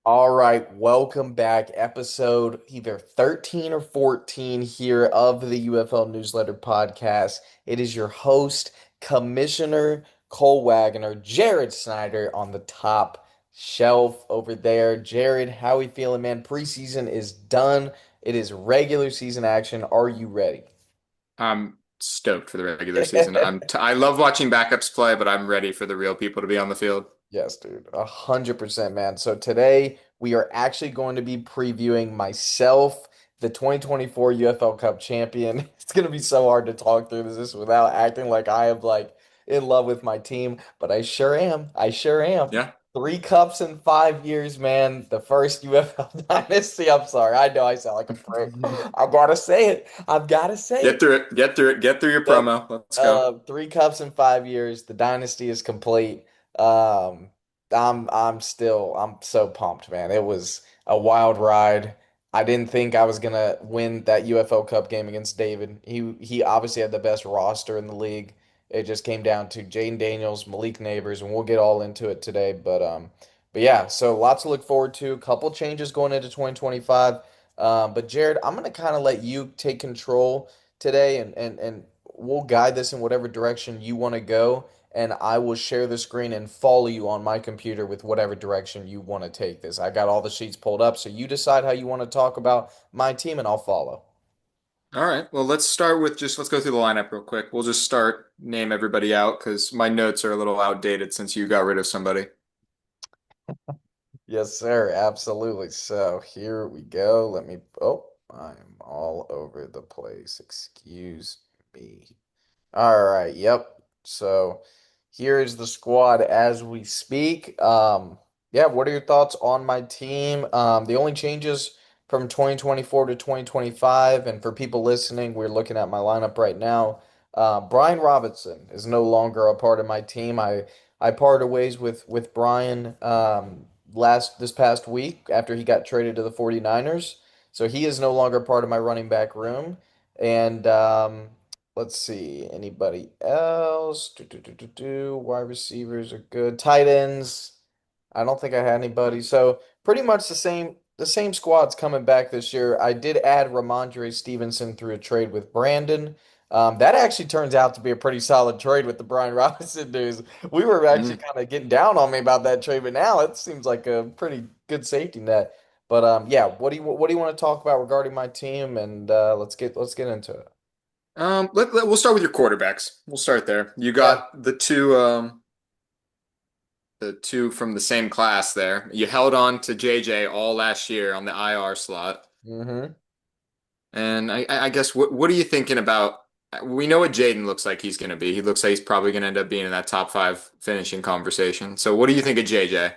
All right, welcome back. Episode either 13 or 14 here of the UFL Newsletter Podcast. It is your host, Commissioner Cole Waggoner, Jared Snyder on the top shelf over there. Jared, how we feeling, man? Preseason is done. It is regular season action. Are you ready? I'm stoked for the regular season. I love watching backups play, but I'm ready for the real people to be on the field. Yes, dude. 100%, man. So today we are actually going to be previewing myself, the 2024 UFL Cup champion. It's going to be so hard to talk through this without acting like I am like in love with my team, but I sure am. I sure am. Yeah. Three cups in 5 years, man. The first UFL dynasty. I'm sorry. I know I sound like a prick. I gotta say it. I've gotta say Get it. through it. Get through it. Get through your Yep. promo. Let's go. Three cups in 5 years. The dynasty is complete. Um, I'm so pumped, man. It was a wild ride. I didn't think I was gonna win that UFL Cup game against David. He obviously had the best roster in the league. It just came down to Jaden Daniels, Malik Neighbors, and we'll get all into it today. But yeah, so lots to look forward to. A couple changes going into 2025. But Jared, I'm gonna kind of let you take control today and we'll guide this in whatever direction you want to go, and I will share the screen and follow you on my computer with whatever direction you want to take this. I got all the sheets pulled up, so you decide how you want to talk about my team, and I'll follow. All right. Well, let's go through the lineup real quick. We'll just start, name everybody out because my notes are a little outdated since you got rid of somebody. Yes, sir. Absolutely. So here we go. Oh, I'm all over the place. Excuse me. All right, yep. So here is the squad as we speak. Yeah, what are your thoughts on my team? The only changes from 2024 to 2025, and for people listening, we're looking at my lineup right now. Brian Robinson is no longer a part of my team. I parted ways with Brian this past week after he got traded to the 49ers. So he is no longer part of my running back room. And let's see. Anybody else? Wide receivers are good. Tight ends. I don't think I had anybody. So pretty much the same squad's coming back this year. I did add Ramondre Stevenson through a trade with Brandon. That actually turns out to be a pretty solid trade with the Brian Robinson news. We were actually Mm. kind of getting down on me about that trade, but now it seems like a pretty good safety net. But yeah, what do you want to talk about regarding my team? And let's get into it. We'll start with your quarterbacks. We'll start there. You Yeah. got the two from the same class there. You held on to JJ all last year on the IR slot. Mm-hmm. And I guess what are you thinking about? We know what Jaden looks like he's going to be. He looks like he's probably going to end up being in that top five finishing conversation. So what do you think of JJ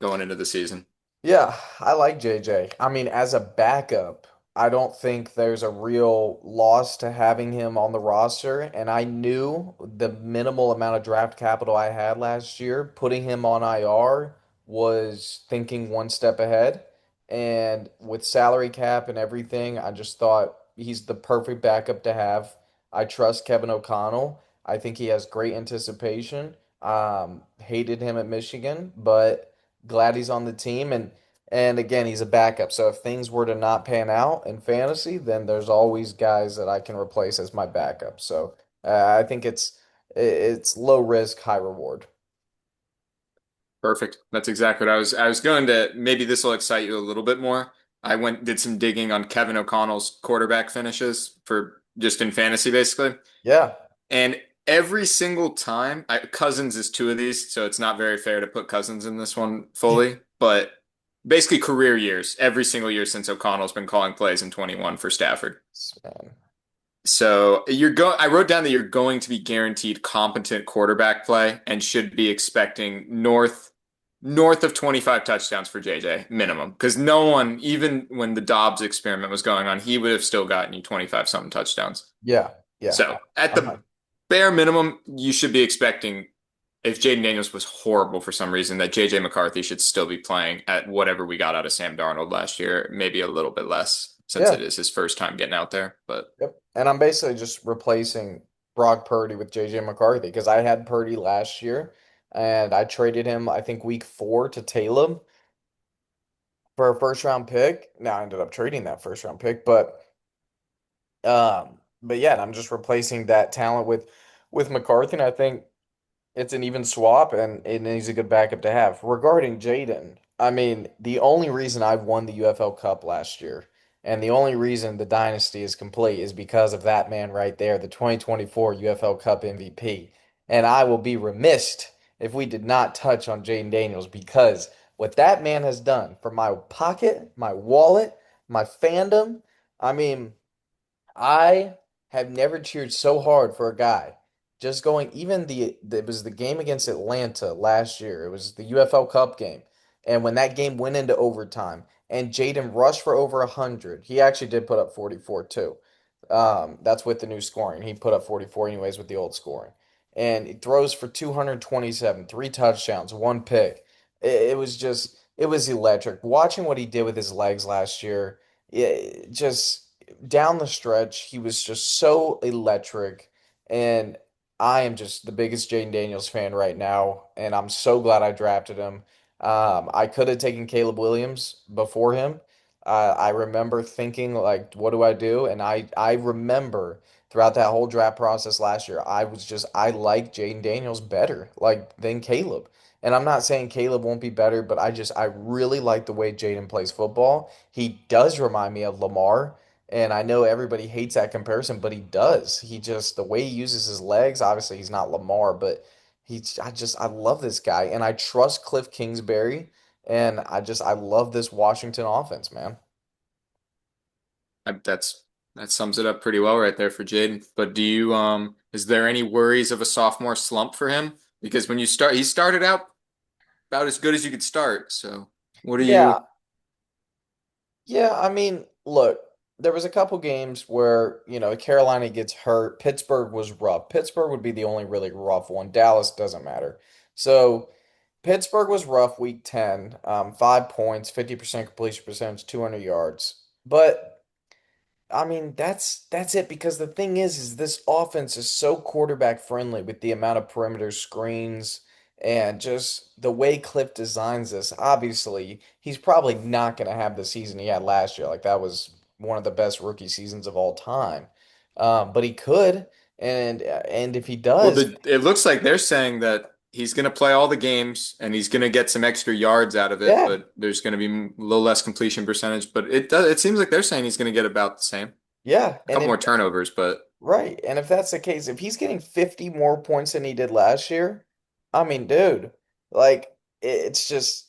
going into the season? Yeah, I like JJ. I mean, as a backup, I don't think there's a real loss to having him on the roster. And I knew the minimal amount of draft capital I had last year, putting him on IR was thinking one step ahead. And with salary cap and everything, I just thought he's the perfect backup to have. I trust Kevin O'Connell. I think he has great anticipation. Hated him at Michigan, but glad he's on the team. And again, he's a backup. So if things were to not pan out in fantasy, then there's always guys that I can replace as my backup. So I think it's low risk, high reward. Perfect. That's exactly what I was going to, maybe this will excite you a little bit more. Did some digging on Kevin O'Connell's quarterback finishes for just in fantasy basically. Yeah. And every single time, Cousins is two of these, so it's not very fair to put Cousins in this one fully. But basically, career years, every single year since O'Connell's been calling plays in 21 for Stafford. Man. So I wrote down that you're going to be guaranteed competent quarterback play and should be expecting north of 25 touchdowns for JJ minimum. Because no one, even when the Dobbs experiment was going on, he would have still gotten you 25 something touchdowns. Yeah. Yeah. So at I'm the not- bare minimum, you should be expecting if Jaden Daniels was horrible for some reason, that JJ McCarthy should still be playing at whatever we got out of Sam Darnold last year, maybe a little bit less since it yeah. is his first time getting out there. But Yep. And I'm basically just replacing Brock Purdy with JJ McCarthy because I had Purdy last year and I traded him, I think, week 4 to Taleb. for a first round pick. Now I ended up trading that first round pick, but yeah, and I'm just replacing that talent with McCarthy. And I think it's an even swap, and he's a good backup to have. Regarding Jaden, I mean, the only reason I won the UFL Cup last year, and the only reason the dynasty is complete is because of that man right there, the 2024 UFL Cup MVP. And I will be remiss if we did not touch on Jaden Daniels because what that man has done for my pocket, my wallet, my fandom, I mean. I have never cheered so hard for a guy. Just going, even it was the game against Atlanta last year. It was the UFL Cup game. And when that game went into overtime and Jaden rushed for over 100, he actually did put up 44 too. That's with the new scoring. He put up 44 anyways with the old scoring. And he throws for 227, three touchdowns, one pick. It was just, it was electric. Watching what he did with his legs last year, just down the stretch, he was just so electric. And I am just the biggest Jaden Daniels fan right now. And I'm so glad I drafted him. I could have taken Caleb Williams before him. I remember thinking, like, what do I do? And I remember throughout that whole draft process last year, I like Jaden Daniels better, like, than Caleb. And I'm not saying Caleb won't be better, but I really like the way Jaden plays football. He does remind me of Lamar. And I know everybody hates that comparison, but he does. He just, the way he uses his legs, obviously he's not Lamar, but I love this guy. And I trust Cliff Kingsbury. And I love this Washington offense, man. That sums it up pretty well right there for Jaden. But is there any worries of a sophomore slump for him? Because he started out about as good as you could start. So what are you? Yeah. Yeah. I mean, look, there was a couple games where, Carolina gets hurt. Pittsburgh was rough. Pittsburgh would be the only really rough one. Dallas doesn't matter. So, Pittsburgh was rough week 10, 5 points, 50% completion percentage, 200 yards. But I mean, that's it because the thing is this offense is so quarterback friendly with the amount of perimeter screens and just the way Cliff designs this. Obviously, he's probably not going to have the season he had last year. Like that was one of the best rookie seasons of all time. But he could, and if he Well, does, it looks like they're saying that he's going to play all the games and he's going to get some extra yards out of it, yeah, but there's going to be a little less completion percentage. But it seems like they're saying he's going to get about the same. yeah, A couple more turnovers, but right. And if that's the case, if he's getting 50 more points than he did last year, I mean, dude, like it's just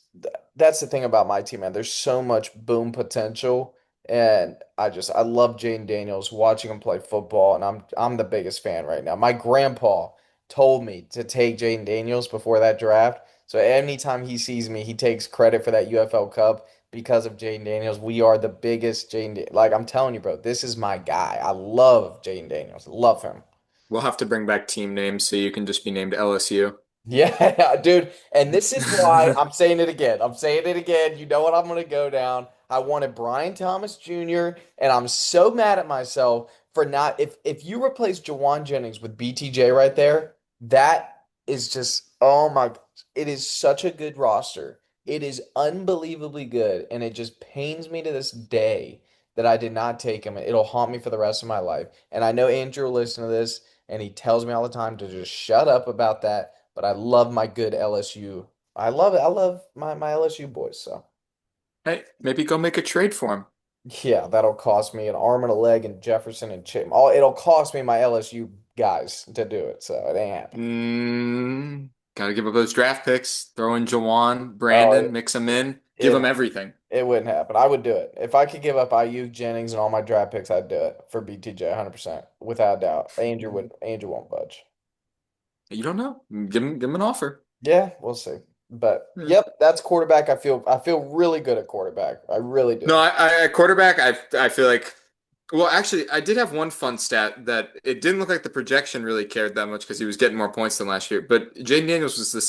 that's the thing about my team, man. There's so much boom potential. And I love Jane Daniels watching him play football, and I'm the biggest fan right now. My grandpa told me to take Jane Daniels before that draft. So anytime he sees me, he takes credit for that UFL Cup because of Jaden Daniels. We are the biggest like I'm telling you, bro, this is my guy. I love Jaden Daniels. Love him. we'll have to bring back team names so you can just be named LSU. Yeah, dude. And this is why I'm saying it again. I'm saying it again. You know what I'm going to go down. I wanted Brian Thomas Jr. and I'm so mad at myself for not if you replace Jawan Jennings with BTJ right there, that is just oh my gosh. It is such a good roster. It is unbelievably good and it just pains me to this day that I did not take him. It'll haunt me for the rest of my life. And I know Andrew will listen to this and he tells me all the time to just shut up about that, but I love my good LSU. I love it. I love my LSU boys. So Hey, maybe go make a trade for him. yeah, that'll cost me an arm and a leg and Jefferson and Chip. All it'll cost me my LSU guys to do it. So it ain't happening. Gotta give up those draft picks. Throw in Jawan, Oh, Brandon, mix them in, give it them everything. it wouldn't happen. I would do it if I could give up IU, Jennings, and all my draft picks. I'd do it for BTJ 100% without a doubt. Andrew won't budge. You don't know. Give him an offer. Yeah, we'll see. But Hmm. yep, that's quarterback. I feel really good at quarterback. I really No, do. at quarterback, I feel like. Well, actually, I did have one fun stat that it didn't look like the projection really cared that much because he was getting more points than last year. But Jaden Daniels was the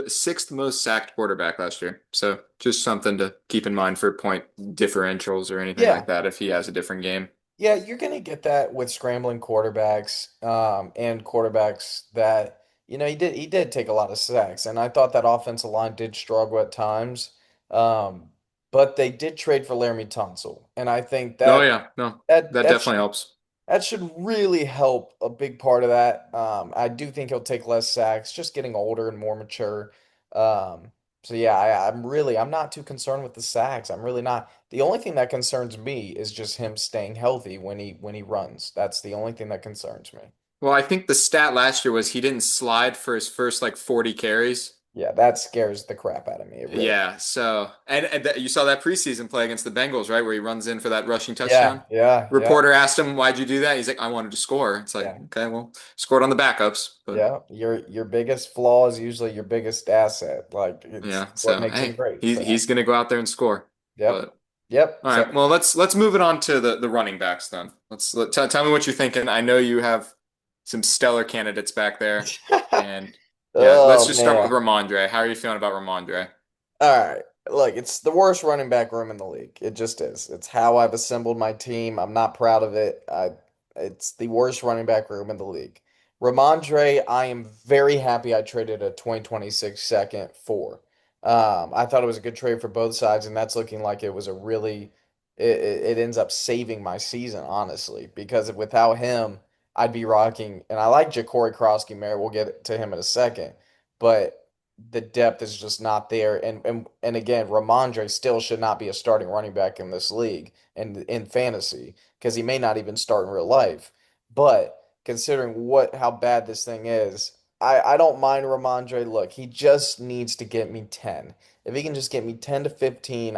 sixth most sacked quarterback last year. So just something to keep in mind for point differentials or anything Yeah. like that if he has a different game. Yeah, you're going to get that with scrambling quarterbacks, and quarterbacks that, he did take a lot of sacks, and I thought that offensive line did struggle at times. Um, but they did trade for Laramie Tunsil, and I think Oh that yeah, no, that that that definitely should helps. that should really help a big part of that. I do think he'll take less sacks, just getting older and more mature. Um, so yeah, I'm not too concerned with the sacks. I'm really not. The only thing that concerns me is just him staying healthy when he runs. That's the only thing that concerns me. Well, I think the stat last year was he didn't slide for his first like 40 carries. Yeah, that scares the crap out of me. It really. Yeah, so you saw that preseason play against the Bengals, right, where he runs in for that rushing Yeah, touchdown. yeah, yeah, Reporter asked him, "Why'd you do that?" He's like, "I wanted to score." It's like, yeah. okay, well, scored on the backups, but Yeah, your biggest flaw is usually your biggest asset. Like it's yeah. what So makes him hey, great. he's gonna go out there and score. Yep. But Yep. all So right, well, let's move it on to the running backs then. Tell me what you're thinking. I know you have some stellar candidates back there, and yeah, let's oh just start with man. Ramondre. How are you feeling about Ramondre? All right. Look, it's the worst running back room in the league. It just is. It's how I've assembled my team. I'm not proud of it. It's the worst running back room in the league. Ramondre, I am very happy I traded a 2026 second for. I thought it was a good trade for both sides, and that's looking like it was a really it ends up saving my season, honestly, because without him, I'd be rocking. And I like Ja'Cory Crosky Merritt. We'll get to him in a second, but the depth is just not there. And again, Ramondre still should not be a starting running back in this league and in fantasy because he may not even start in real life. But considering what how bad this thing is, I don't mind Ramondre. Look, he just needs to get me 10. If he can just get me 10 to 15,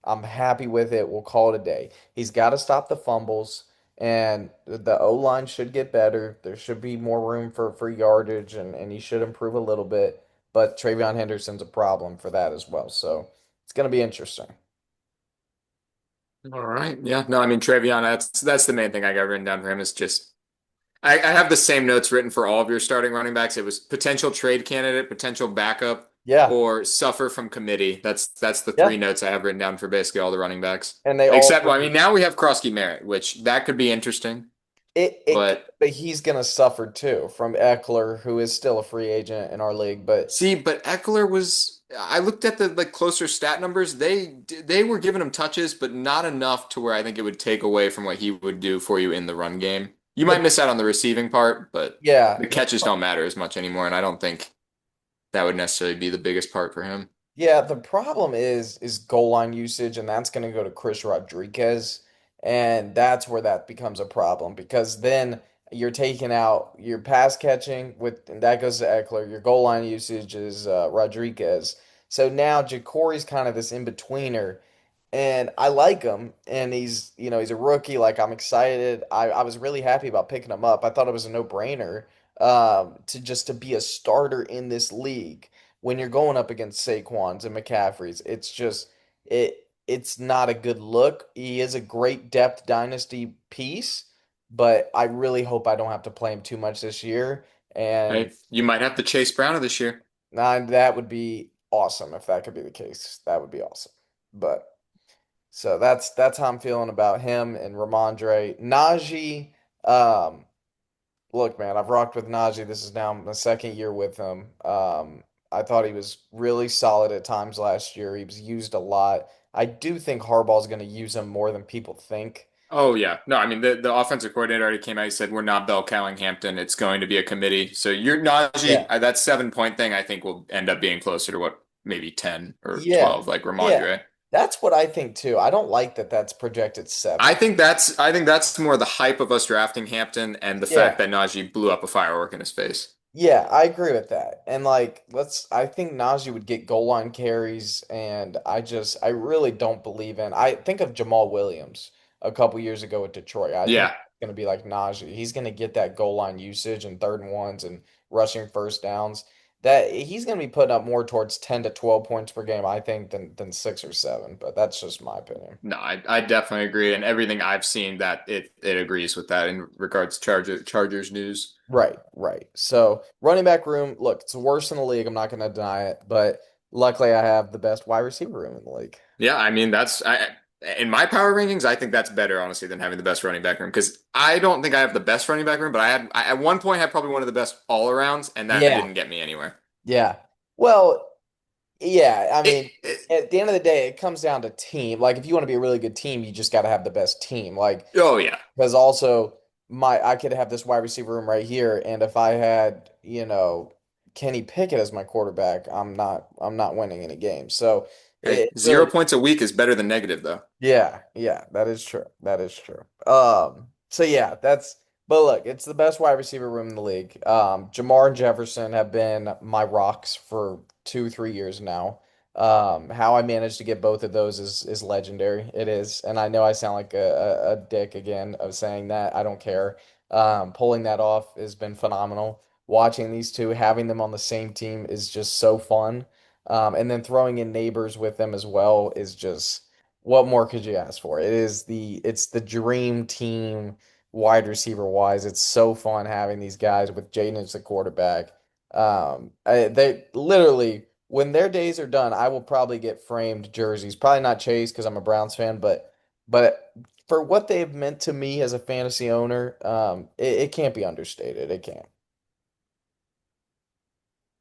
I'm happy with it. We'll call it a day. He's got to stop the fumbles. And the O line should get better. There should be more room for yardage, and he should improve a little bit. But Travion Henderson's a problem for that as well. So it's going to be interesting. All right. Yeah. No, I mean Travion, that's the main thing I got written down for him is just I have the same notes written for all of your starting running backs. It was potential trade candidate, potential backup, Yeah, or suffer from committee. That's the three yeah. notes I have written down for basically all the running backs. And they all Except, well, I three. mean, now we have Krosky Merritt, which that could be interesting. It could, But but he's going to suffer too from Eckler, who is still a free agent in our league. But see, but Eckler was. I looked at the like closer stat numbers. They were giving him touches, but not enough to where I think it would take away from what he would do for you in the run game. You might the miss out on the receiving part, but yeah, the catches don't matter as much anymore, and I don't think that would necessarily be the biggest part for him. yeah, the problem is goal line usage, and that's going to go to Chris Rodriguez, and that's where that becomes a problem because then you're taking out your pass catching with, and that goes to Eckler. Your goal line usage is Rodriguez. So now Jacory's kind of this in-betweener, and I like him, and he's a rookie. Like I'm excited. I was really happy about picking him up. I thought it was a no-brainer to be a starter in this league when you're going up against Saquons and McCaffrey's. It's not a good look. He is a great depth dynasty piece, but I really hope I don't have to play him too much this year. And Hey, you might have to chase Brown this year. that would be awesome if that could be the case. That would be awesome. But so that's how I'm feeling about him and Ramondre. Najee, um, look, man, I've rocked with Najee. This is now my second year with him. I thought he was really solid at times last year. He was used a lot. I do think Harbaugh's going to use him more than people think. Oh yeah, no, I mean the offensive coordinator already came out. He said we're not bell cowing Hampton. It's going to be a committee. So you're Najee. Yeah. That 7 point thing I think will end up being closer to what maybe 10 or Yeah. 12 like Yeah. Ramondre. That's what I think too. I don't like that that's projected seven. I think that's more the hype of us drafting Hampton and the fact Yeah. that Najee blew up a firework in his face. Yeah, I agree with that. And like, I think Najee would get goal line carries, and I really don't believe I think of Jamal Williams a couple years ago with Detroit. I think Yeah. it's going to be like Najee. He's going to get that goal line usage and third and ones and rushing first downs. That he's going to be putting up more towards 10 to 12 points per game, I think, than 6 or 7. But that's just my opinion. No, I definitely agree. And everything I've seen that it agrees with that in regards to Chargers news. Right, right. So running back room, look, it's the worst in the league. I'm not going to deny it, but luckily I have the best wide receiver room in the league. Yeah, I mean in my power rankings, I think that's better honestly than having the best running back room because I don't think I have the best running back room, but I at one point had probably one of the best all arounds, and that Yeah, didn't get me anywhere. yeah. Well, Yeah, I It, mean, it, at the end of the day, it comes down to team. Like, if you want to be a really good team, you just got to have the best team. Like, oh yeah. because also I could have this wide receiver room right here, and if I had, Kenny Pickett as my quarterback, I'm not winning any games. So Hey, it zero really points a week is better than negative though. yeah, yeah, that is true. That is true. So yeah, but look, it's the best wide receiver room in the league. Jamar and Jefferson have been my rocks for 2, 3 years now. How I managed to get both of those is legendary. It is, and I know I sound like a dick again of saying that. I don't care. Pulling that off has been phenomenal. Watching these two, having them on the same team is just so fun. And then throwing in neighbors with them as well is just what more could you ask for? It's the dream team wide receiver wise. It's so fun having these guys with Jaden as the quarterback. They literally when their days are done, I will probably get framed jerseys. Probably not Chase because I'm a Browns fan, but for what they've meant to me as a fantasy owner, it can't be understated. It can't.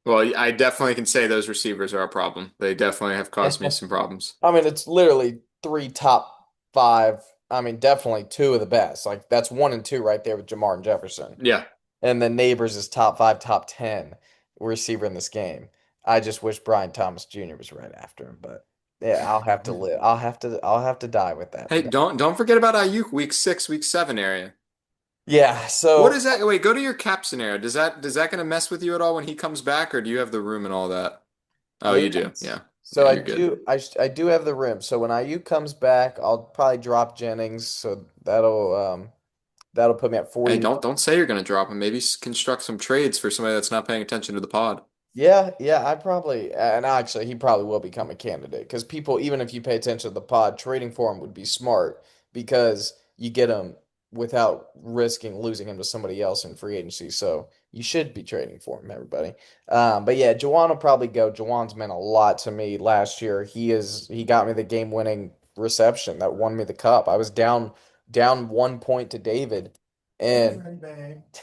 Well, I definitely can say those receivers are a problem. They definitely have caused me some problems. I mean, it's literally three top five. I mean, definitely two of the best. Like that's one and two right there with Jamar and Jefferson. Yeah. And then Neighbors is top five, top 10 receiver in this game. I just wish Brian Thomas Jr. was right after him, but yeah, I'll have to live. I'll have to die with that. Hey, don't forget about Ayuk week 6, week 7 area. Yeah, What so is that? Wait, go to your cap scenario. Does that gonna mess with you at all when he comes back, or do you have the room and all that? Oh, you do. yes. Yeah. So Yeah, I you're good. do I do have the rim. So when IU comes back, I'll probably drop Jennings. So that'll put me at Hey, 40. don't say you're gonna drop him. Maybe construct some trades for somebody that's not paying attention to the pod. Yeah, yeah, I probably, and actually, he probably will become a candidate because people, even if you pay attention to the pod, trading for him would be smart because you get him without risking losing him to somebody else in free agency. So you should be trading for him, everybody. But yeah, Jawan will probably go. Jawan's meant a lot to me last year. He got me the game-winning reception that won me the cup. I was down 1 point to David, and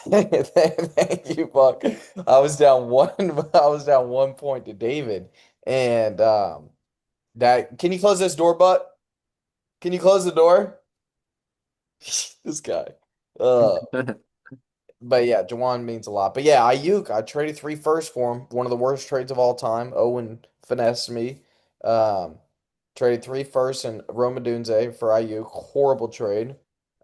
thank you, Buck. I was down one. I was down 1 point to David, and that. Can you close this door, Buck? Can you close the door? This guy. Uh, but yeah, Jawan means a lot. But yeah, Ayuk, I traded 3 firsts for him. One of the worst trades of all time. Owen finessed me. Um, Traded 3 firsts and Roma Dunze for Ayuk. Horrible trade.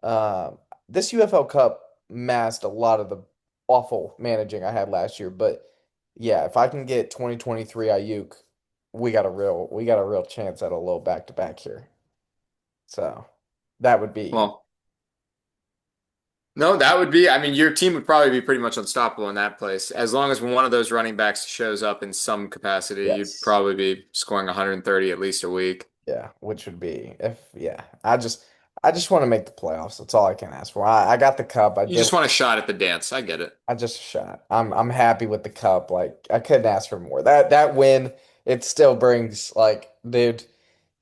Um, this UFL Cup masked a lot of the awful managing I had last year. But yeah, if I can get 2023 Ayuk, we got a real chance at a little back to back here. So that would be Well, no, that would be, I mean, your team would probably be pretty much unstoppable in that place. As long as one of those running backs shows up in some capacity, you'd yes. probably be scoring 130 at least a week. Yeah, which would be if yeah. I just want to make the playoffs. That's all I can ask for. I got the cup. I You did just want a shot at the dance. I get it. I just shot. I'm happy with the cup. Like I couldn't ask for more. That win, it still brings like, dude,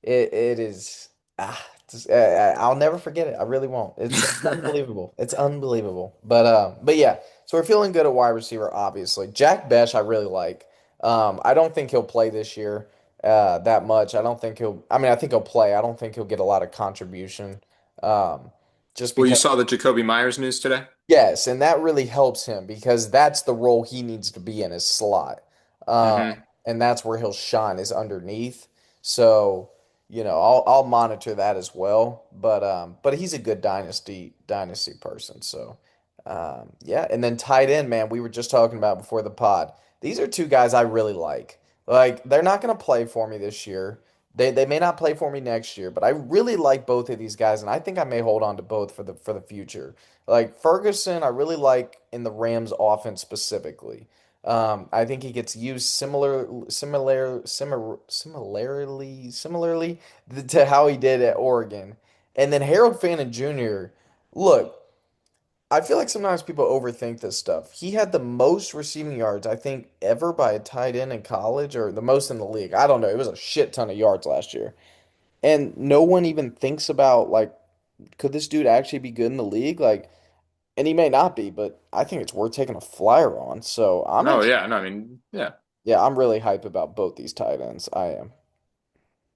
it is I'll never forget it. I really won't. It's unbelievable. It's unbelievable. But yeah, so we're feeling good at wide receiver, obviously. Jack Besh I really like. I don't think he'll play this year that much. I mean I think he'll play. I don't think he'll get a lot of contribution. Um just Well, you because saw the Jacoby Myers news today? yes, and that really helps him because that's the role he needs to be in his slot. Um, Hmm. and that's where he'll shine is underneath. So, I'll monitor that as well. But he's a good dynasty person. So, yeah. And then tight end, man, we were just talking about before the pod. These are two guys I really like. Like they're not going to play for me this year. They may not play for me next year, but I really like both of these guys, and I think I may hold on to both for the future. Like Ferguson, I really like in the Rams offense specifically. I think he gets used similarly to how he did at Oregon. And then Harold Fannin Jr. Look, I feel like sometimes people overthink this stuff. He had the most receiving yards, I think, ever by a tight end in college, or the most in the league. I don't know. It was a shit ton of yards last year. And no one even thinks about like, could this dude actually be good in the league? Like, and he may not be, but I think it's worth taking a flyer on. So I'm Oh actually, yeah, no, I mean, yeah. Yeah, I'm really hype about both these tight ends. I am.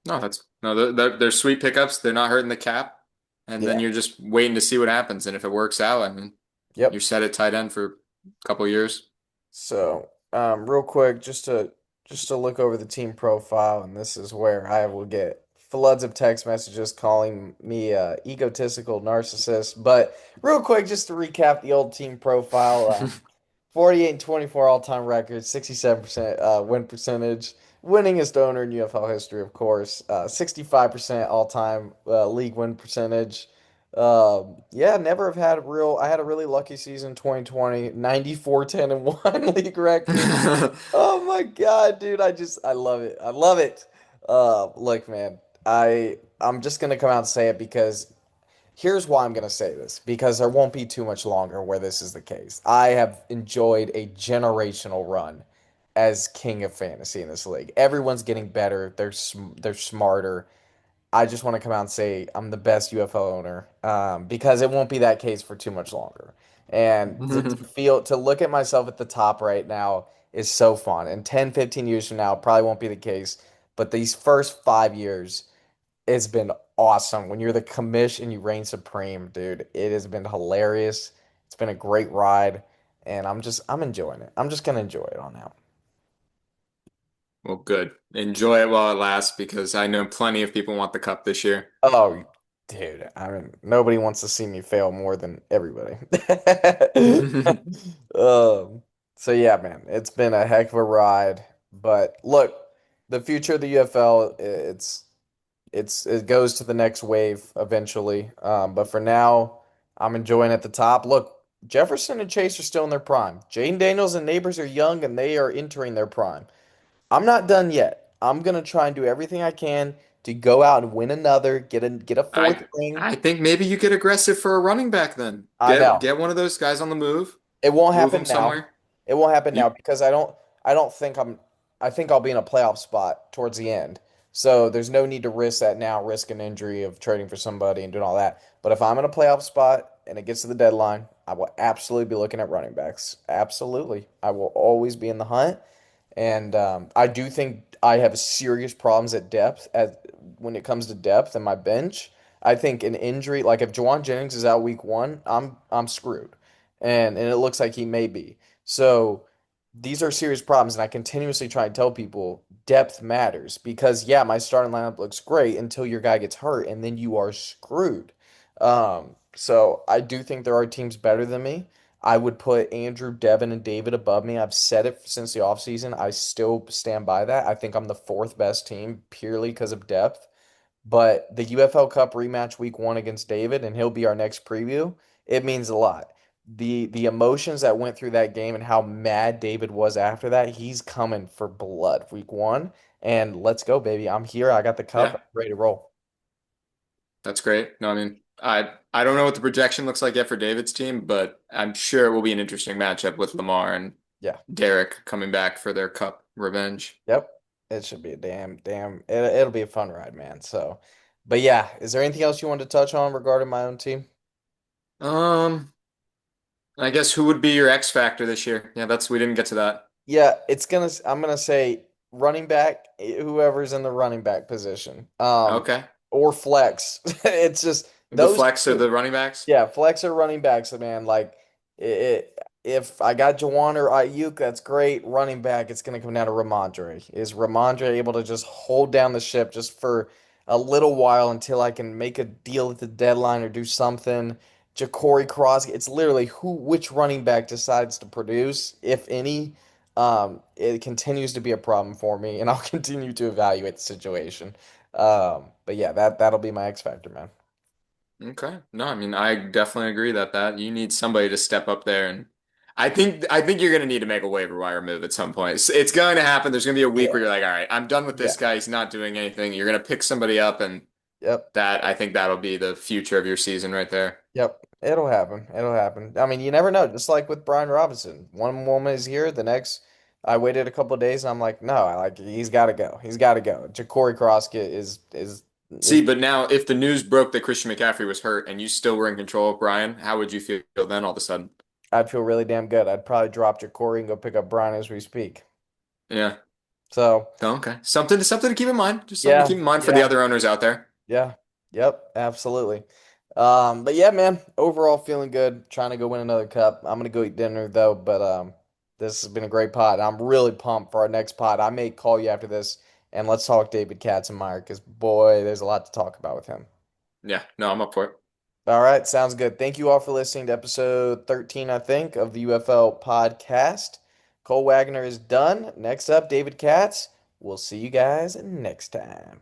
No, that's no, they're sweet pickups. They're not hurting the cap, and then Yeah. you're just waiting to see what happens. And if it works out, I mean, you're Yep. set at tight end for a couple years. So, real quick, just to look over the team profile, and this is where I will get floods of text messages calling me a egotistical narcissist. But real quick, just to recap the old team profile, 48 and 24 all-time records, 67% win percentage, winningest owner in UFL history, of course, 65% all-time league win percentage. Yeah, never have had a real. I had a really lucky season 2020, 94 10 and 1 league record. Oh my God, dude, I love it. I love it. Look, man, I'm just gonna come out and say it because here's why I'm gonna say this, because there won't be too much longer where this is the case. I have enjoyed a generational run as king of fantasy in this league. Everyone's getting better. They're smarter. I just want to come out and say I'm the best UFO owner, because it won't be that case for too much longer. And to look at myself at the top right now is so fun. And 10, 15 years from now, it probably won't be the case. But these first 5 years, it's been awesome. When you're the commish and you reign supreme, dude, it has been hilarious. It's been a great ride. And I'm enjoying it. I'm just gonna enjoy it on out. Well, good. Enjoy it while it lasts because I know plenty of people want the cup this year. Oh, dude, I mean, nobody wants to see me fail more than everybody. Um, so yeah, man, it's been a heck of a ride. But look, the future of the UFL, it goes to the next wave eventually. But for now, I'm enjoying at the top. Look, Jefferson and Chase are still in their prime. Jaden Daniels and Neighbors are young and they are entering their prime. I'm not done yet. I'm gonna try and do everything I can to go out and win another, get a fourth I ring. I think maybe you get aggressive for a running back then. I Get know. get one of those guys on the move, It won't move happen them now. somewhere. It won't happen now You because I don't think I think I'll be in a playoff spot towards the end. So there's no need to risk that now, risk an injury of trading for somebody and doing all that. But if I'm in a playoff spot and it gets to the deadline, I will absolutely be looking at running backs. Absolutely. I will always be in the hunt. And I do think I have serious problems at depth when it comes to depth in my bench. I think an injury, like if Juwan Jennings is out week one, I'm screwed. And it looks like he may be. So these are serious problems, and I continuously try and tell people depth matters because yeah, my starting lineup looks great until your guy gets hurt, and then you are screwed. So I do think there are teams better than me. I would put Andrew, Devin, and David above me. I've said it since the offseason. I still stand by that. I think I'm the fourth best team purely because of depth. But the UFL Cup rematch week one against David, and he'll be our next preview, it means a lot. The emotions that went through that game and how mad David was after that, he's coming for blood week one. And let's go, baby. I'm here. I got the cup. yeah, I'm ready to roll. that's great. No, I mean I don't know what the projection looks like yet for David's team, but I'm sure it will be an interesting matchup with Lamar and Yeah. Derek coming back for their cup revenge. Yep. It should be a it'll be a fun ride, man. So, but yeah, is there anything else you want to touch on regarding my own team? Um, I guess who would be your X factor this year? Yeah, that's we didn't get to that. Yeah, I'm gonna say running back, whoever's in the running back position. Okay. Or flex. It's just The those flex or two. the running backs? Yeah, flex or running backs, man. Like if I got Jawan or Ayuk, that's great. Running back, it's gonna come down to Ramondre. Is Ramondre able to just hold down the ship just for a little while until I can make a deal at the deadline or do something? Ja'Cory Cross, it's literally which running back decides to produce, if any. It continues to be a problem for me, and I'll continue to evaluate the situation. But yeah, that'll be my X factor, man. Okay. No, I mean I definitely agree that you need somebody to step up there and I think you're gonna need to make a waiver wire move at some point. It's going to happen. There's gonna be a week Yeah, where you're like, all right, I'm done with this yeah, guy. He's not doing anything. You're gonna pick somebody up and yep. that I think that'll be the future of your season right there. Yep, it'll happen. It'll happen. I mean, you never know. Just like with Brian Robinson, one moment is here, the next, I waited a couple of days, and I'm like, no, I like he's got to go. He's got to go. Ja'Cory Croskett is. See, but now if the news broke that Christian McCaffrey was hurt and you still were in control of Brian, how would you feel then all of a sudden? I'd feel really damn good. I'd probably drop Ja'Cory and go pick up Brian as we speak. Yeah. So, Okay. Something to keep in mind. Just something to yeah, keep in mind for the yeah, other owners out there. yeah, yep, absolutely. But yeah, man, overall feeling good. Trying to go win another cup. I'm gonna go eat dinner though, but this has been a great pod. I'm really pumped for our next pod. I may call you after this and let's talk David Katzenmeyer because boy, there's a lot to talk about with him. Yeah. No, I'm up for it. All right, sounds good. Thank you all for listening to episode 13, I think, of the UFL podcast. Cole Waggoner is done. Next up, David Katz. We'll see you guys next time.